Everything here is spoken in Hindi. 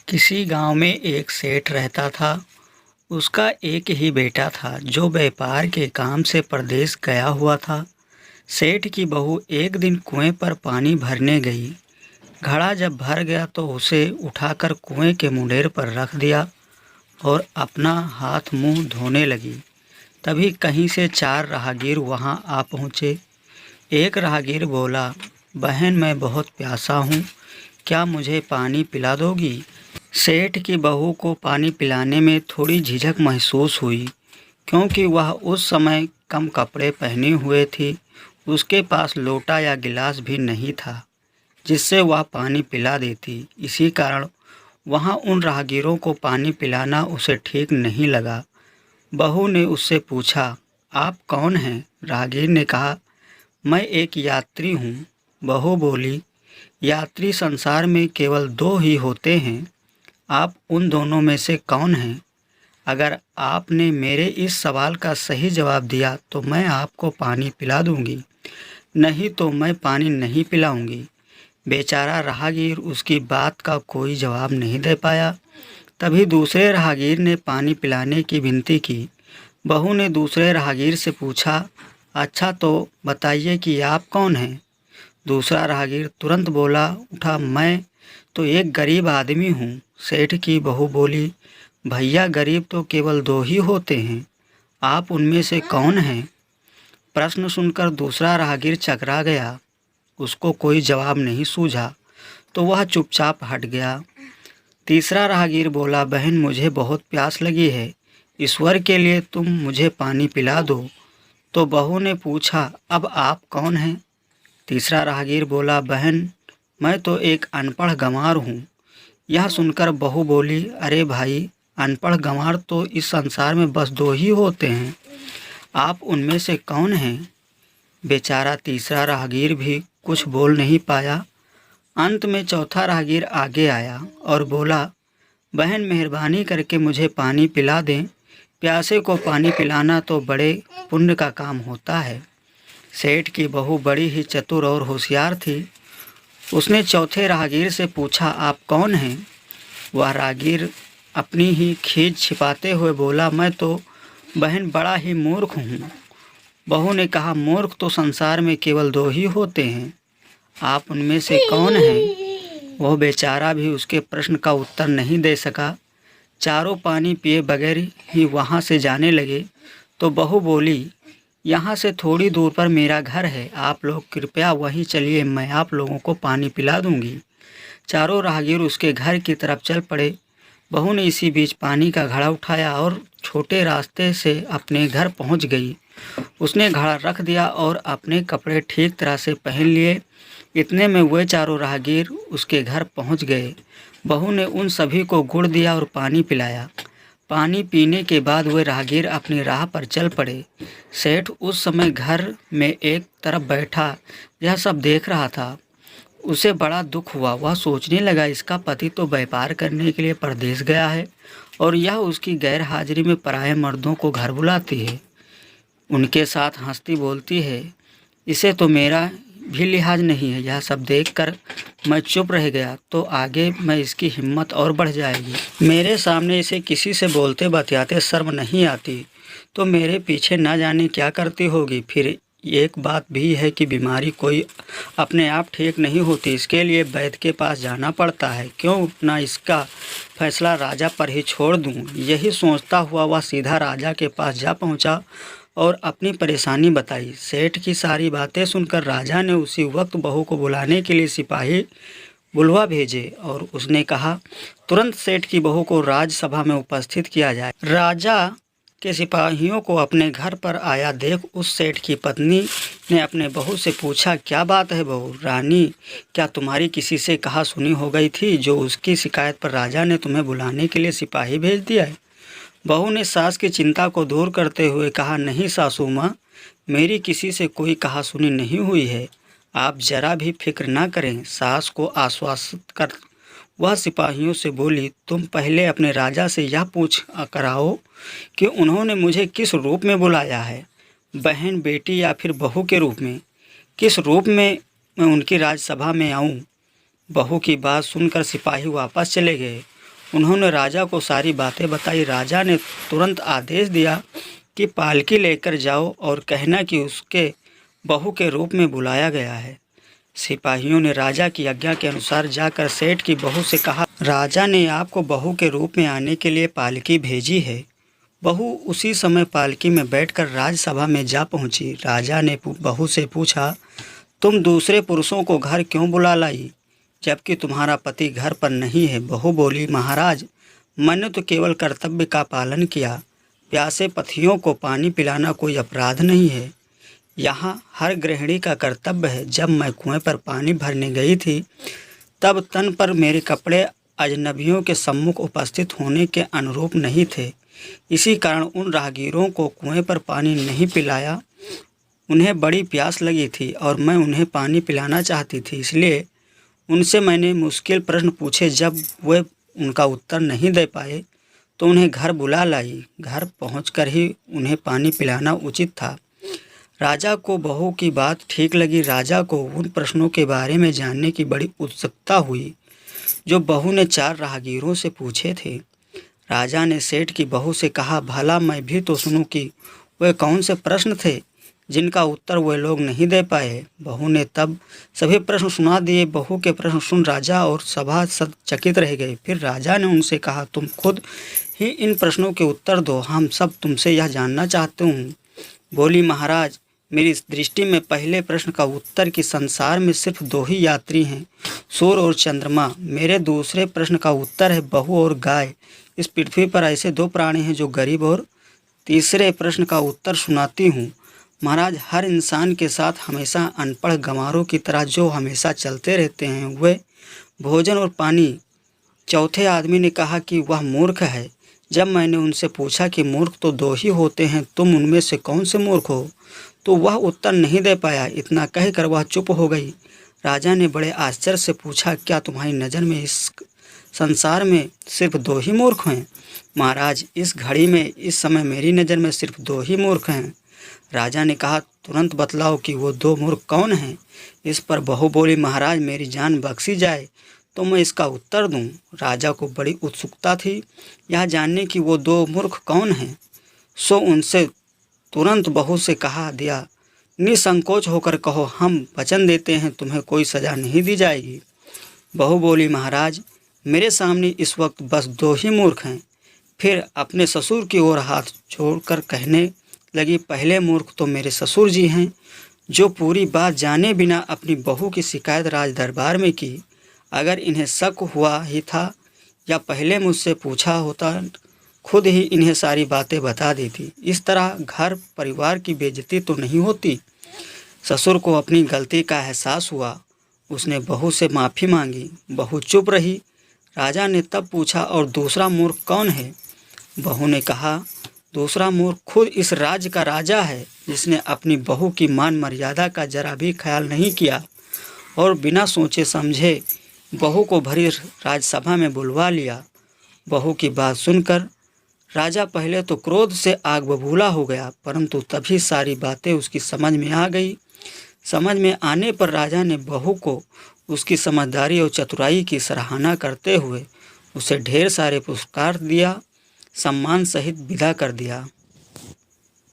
किसी गांव में एक सेठ रहता था। उसका एक ही बेटा था जो व्यापार के काम से परदेश गया हुआ था। सेठ की बहू एक दिन कुएं पर पानी भरने गई। घड़ा जब भर गया तो उसे उठाकर कुएं के मुंडेर पर रख दिया और अपना हाथ मुंह धोने लगी। तभी कहीं से चार राहगीर वहां आ पहुँचे। एक राहगीर बोला, बहन मैं बहुत प्यासा हूँ, क्या मुझे पानी पिला दोगी? सेठ की बहू को पानी पिलाने में थोड़ी झिझक महसूस हुई, क्योंकि वह उस समय कम कपड़े पहने हुए थी। उसके पास लोटा या गिलास भी नहीं था जिससे वह पानी पिला देती। इसी कारण वहाँ उन राहगीरों को पानी पिलाना उसे ठीक नहीं लगा। बहू ने उससे पूछा, आप कौन हैं? राहगीर ने कहा, मैं एक यात्री हूँ। बहू बोली, यात्री संसार में केवल दो ही होते हैं, आप उन दोनों में से कौन हैं? अगर आपने मेरे इस सवाल का सही जवाब दिया तो मैं आपको पानी पिला दूंगी, नहीं तो मैं पानी नहीं पिलाऊंगी। बेचारा राहगीर उसकी बात का कोई जवाब नहीं दे पाया। तभी दूसरे राहगीर ने पानी पिलाने की विनती की। बहू ने दूसरे राहगीर से पूछा, अच्छा तो बताइए कि आप कौन हैं? दूसरा राहगीर तुरंत बोला उठा, मैं तो एक गरीब आदमी हूँ। सेठ की बहू बोली, भैया गरीब तो केवल दो ही होते हैं, आप उनमें से कौन हैं? प्रश्न सुनकर दूसरा राहगीर चकरा गया। उसको कोई जवाब नहीं सूझा तो वह चुपचाप हट गया। तीसरा राहगीर बोला, बहन मुझे बहुत प्यास लगी है, ईश्वर के लिए तुम मुझे पानी पिला दो। तो बहू ने पूछा, अब आप कौन हैं? तीसरा राहगीर बोला, बहन मैं तो एक अनपढ़ गंवार हूँ। यह सुनकर बहू बोली, अरे भाई, अनपढ़ गंवार तो इस संसार में बस दो ही होते हैं, आप उनमें से कौन हैं? बेचारा तीसरा राहगीर भी कुछ बोल नहीं पाया। अंत में चौथा राहगीर आगे आया और बोला, बहन मेहरबानी करके मुझे पानी पिला दें, प्यासे को पानी पिलाना तो बड़े पुण्य का काम होता है। सेठ की बहू बड़ी ही चतुर और होशियार थी। उसने चौथे राहगीर से पूछा, आप कौन हैं? वह राहगीर अपनी ही खीज छिपाते हुए बोला, मैं तो बहन बड़ा ही मूर्ख हूँ। बहू ने कहा, मूर्ख तो संसार में केवल दो ही होते हैं, आप उनमें से कौन हैं? वह बेचारा भी उसके प्रश्न का उत्तर नहीं दे सका। चारों पानी पिए बगैर ही वहाँ से जाने लगे तो बहू बोली, यहाँ से थोड़ी दूर पर मेरा घर है, आप लोग कृपया वहीं चलिए, मैं आप लोगों को पानी पिला दूंगी। चारों राहगीर उसके घर की तरफ चल पड़े। बहू ने इसी बीच पानी का घड़ा उठाया और छोटे रास्ते से अपने घर पहुंच गई। उसने घड़ा रख दिया और अपने कपड़े ठीक तरह से पहन लिए। इतने में वे चारों राहगीर उसके घर पहुंच गए। बहू ने उन सभी को गुड़ दिया और पानी पिलाया। पानी पीने के बाद वे राहगीर अपनी राह पर चल पड़े। सेठ उस समय घर में एक तरफ बैठा यह सब देख रहा था। उसे बड़ा दुख हुआ। वह सोचने लगा, इसका पति तो व्यापार करने के लिए परदेश गया है और यह उसकी गैर हाजिरी में पराये मर्दों को घर बुलाती है, उनके साथ हंसती बोलती है। इसे तो मेरा भी लिहाज नहीं है। यह सब देखकर मैं चुप रह गया तो आगे मैं इसकी हिम्मत और बढ़ जाएगी। मेरे सामने इसे किसी से बोलते बतियाते शर्म नहीं आती तो मेरे पीछे न जाने क्या करती होगी। फिर एक बात भी है कि बीमारी कोई अपने आप ठीक नहीं होती, इसके लिए वैद्य के पास जाना पड़ता है। क्यों अपना इसका फैसला राजा पर ही छोड़ दूं? यही सोचता हुआ वह सीधा राजा के पास जा पहुंचा और अपनी परेशानी बताई। सेठ की सारी बातें सुनकर राजा ने उसी वक्त बहू को बुलाने के लिए सिपाही बुलवा भेजे और उसने कहा, तुरंत सेठ की बहू को राजसभा में उपस्थित किया जाए। राजा के सिपाहियों को अपने घर पर आया देख उस सेठ की पत्नी ने अपने बहू से पूछा, क्या बात है बहू? रानी, क्या तुम्हारी किसी से कहा सुनी हो गई थी जो उसकी शिकायत पर राजा ने तुम्हें बुलाने के लिए सिपाही भेज दिया है? बहू ने सास की चिंता को दूर करते हुए कहा, नहीं सासू माँ, मेरी किसी से कोई कहा सुनी नहीं हुई है, आप जरा भी फिक्र ना करें। सास को आश्वासित कर वह सिपाहियों से बोली, तुम पहले अपने राजा से यह पूछ कराओ कि उन्होंने मुझे किस रूप में बुलाया है, बहन, बेटी या फिर बहू के रूप में? किस रूप में मैं उनकी राजसभा में आऊं? बहू की बात सुनकर सिपाही वापस चले गए उन्होंने राजा को सारी बातें बताई। राजा ने तुरंत आदेश दिया कि पालकी लेकर जाओ और कहना कि उसके बहू के रूप में बुलाया गया है। सिपाहियों ने राजा की आज्ञा के अनुसार जाकर सेठ की बहू से कहा, राजा ने आपको बहू के रूप में आने के लिए पालकी भेजी है। बहू उसी समय पालकी में बैठकर राजसभा में जा पहुंची। राजा ने बहू से पूछा, तुम दूसरे पुरुषों को घर क्यों बुला लाई, जबकि तुम्हारा पति घर पर नहीं है? बहू बोली, महाराज, मैंने तो केवल कर्तव्य का पालन किया। प्यासे पथियों को पानी पिलाना कोई अपराध नहीं है। यहाँ हर गृहिणी का कर्तव्य है। जब मैं कुएं पर पानी भरने गई थी तब तन पर मेरे कपड़े अजनबियों के सम्मुख उपस्थित होने के अनुरूप नहीं थे। इसी कारण उन राहगीरों को कुएं पर पानी नहीं पिलाया। उन्हें बड़ी प्यास लगी थी और मैं उन्हें पानी पिलाना चाहती थी, इसलिए उनसे मैंने मुश्किल प्रश्न पूछे। जब वे उनका उत्तर नहीं दे पाए तो उन्हें घर बुला लाई। घर पहुंचकर ही उन्हें पानी पिलाना उचित था। राजा को बहू की बात ठीक लगी। राजा को उन प्रश्नों के बारे में जानने की बड़ी उत्सुकता हुई जो बहू ने 4 राहगीरों से पूछे थे। राजा ने सेठ की बहू से कहा, भला मैं भी तो सुनूं कि वे कौन से प्रश्न थे जिनका उत्तर वे लोग नहीं दे पाए। बहू ने तब सभी प्रश्न सुना दिए। बहू के प्रश्न सुन राजा और सभा चकित रह गए। फिर राजा ने उनसे कहा, तुम खुद ही इन प्रश्नों के उत्तर दो, हम सब तुमसे यह जानना चाहते हूँ। बोली, महाराज, मेरी दृष्टि में पहले प्रश्न का उत्तर कि संसार में सिर्फ 2 ही यात्री हैं, सूर्य और चंद्रमा। मेरे दूसरे प्रश्न का उत्तर है बहू और गाय। इस पृथ्वी पर ऐसे 2 प्राणी हैं जो गरीब। और तीसरे प्रश्न का उत्तर सुनाती हूँ। महाराज, हर इंसान के साथ हमेशा अनपढ़ गंवारों की तरह जो हमेशा चलते रहते हैं, वे भोजन और पानी। चौथे आदमी ने कहा कि वह मूर्ख है। जब मैंने उनसे पूछा कि मूर्ख तो 2 ही होते हैं, तुम उनमें से कौन से मूर्ख हो, तो वह उत्तर नहीं दे पाया। इतना कहकर वह चुप हो गई। राजा ने बड़े आश्चर्य से पूछा, क्या तुम्हारी नज़र में इस संसार में सिर्फ 2 ही मूर्ख हैं? महाराज, इस घड़ी में इस समय मेरी नज़र में सिर्फ 2 ही मूर्ख हैं। राजा ने कहा, तुरंत बतलाओ कि वो 2 मूर्ख कौन हैं। इस पर बहू बोली, महाराज, मेरी जान बख्शी जाए तो मैं इसका उत्तर दूं। राजा को बड़ी उत्सुकता थी यह जानने कि वो 2 मूर्ख कौन हैं। सो उनसे तुरंत बहू से कहा दिया, निसंकोच होकर कहो, हम वचन देते हैं तुम्हें कोई सज़ा नहीं दी जाएगी। बहू बोली, महाराज, मेरे सामने इस वक्त बस 2 ही मूर्ख हैं। फिर अपने ससुर की ओर हाथ जोड़कर कहने लगी, पहले मूर्ख तो मेरे ससुर जी हैं, जो पूरी बात जाने बिना अपनी बहू की शिकायत राज दरबार में की। अगर इन्हें शक हुआ ही था या पहले मुझसे पूछा होता, खुद ही इन्हें सारी बातें बता देती। इस तरह घर परिवार की बेइज्जती तो नहीं होती। ससुर को अपनी गलती का एहसास हुआ। उसने बहू से माफ़ी मांगी। बहू चुप रही। राजा ने तब पूछा, और दूसरा मूर्ख कौन है? बहू ने कहा, दूसरा मूर्ख खुद इस राज्य का राजा है, जिसने अपनी बहू की मान मर्यादा का जरा भी ख्याल नहीं किया और बिना सोचे समझे बहू को भरी राजसभा में बुलवा लिया। बहू की बात सुनकर राजा पहले तो क्रोध से आग बबूला हो गया, परंतु तभी सारी बातें उसकी समझ में आ गई। समझ में आने पर राजा ने बहू को उसकी समझदारी और चतुराई की सराहना करते हुए उसे ढेर सारे पुरस्कार दिया, सम्मान सहित विदा कर दिया।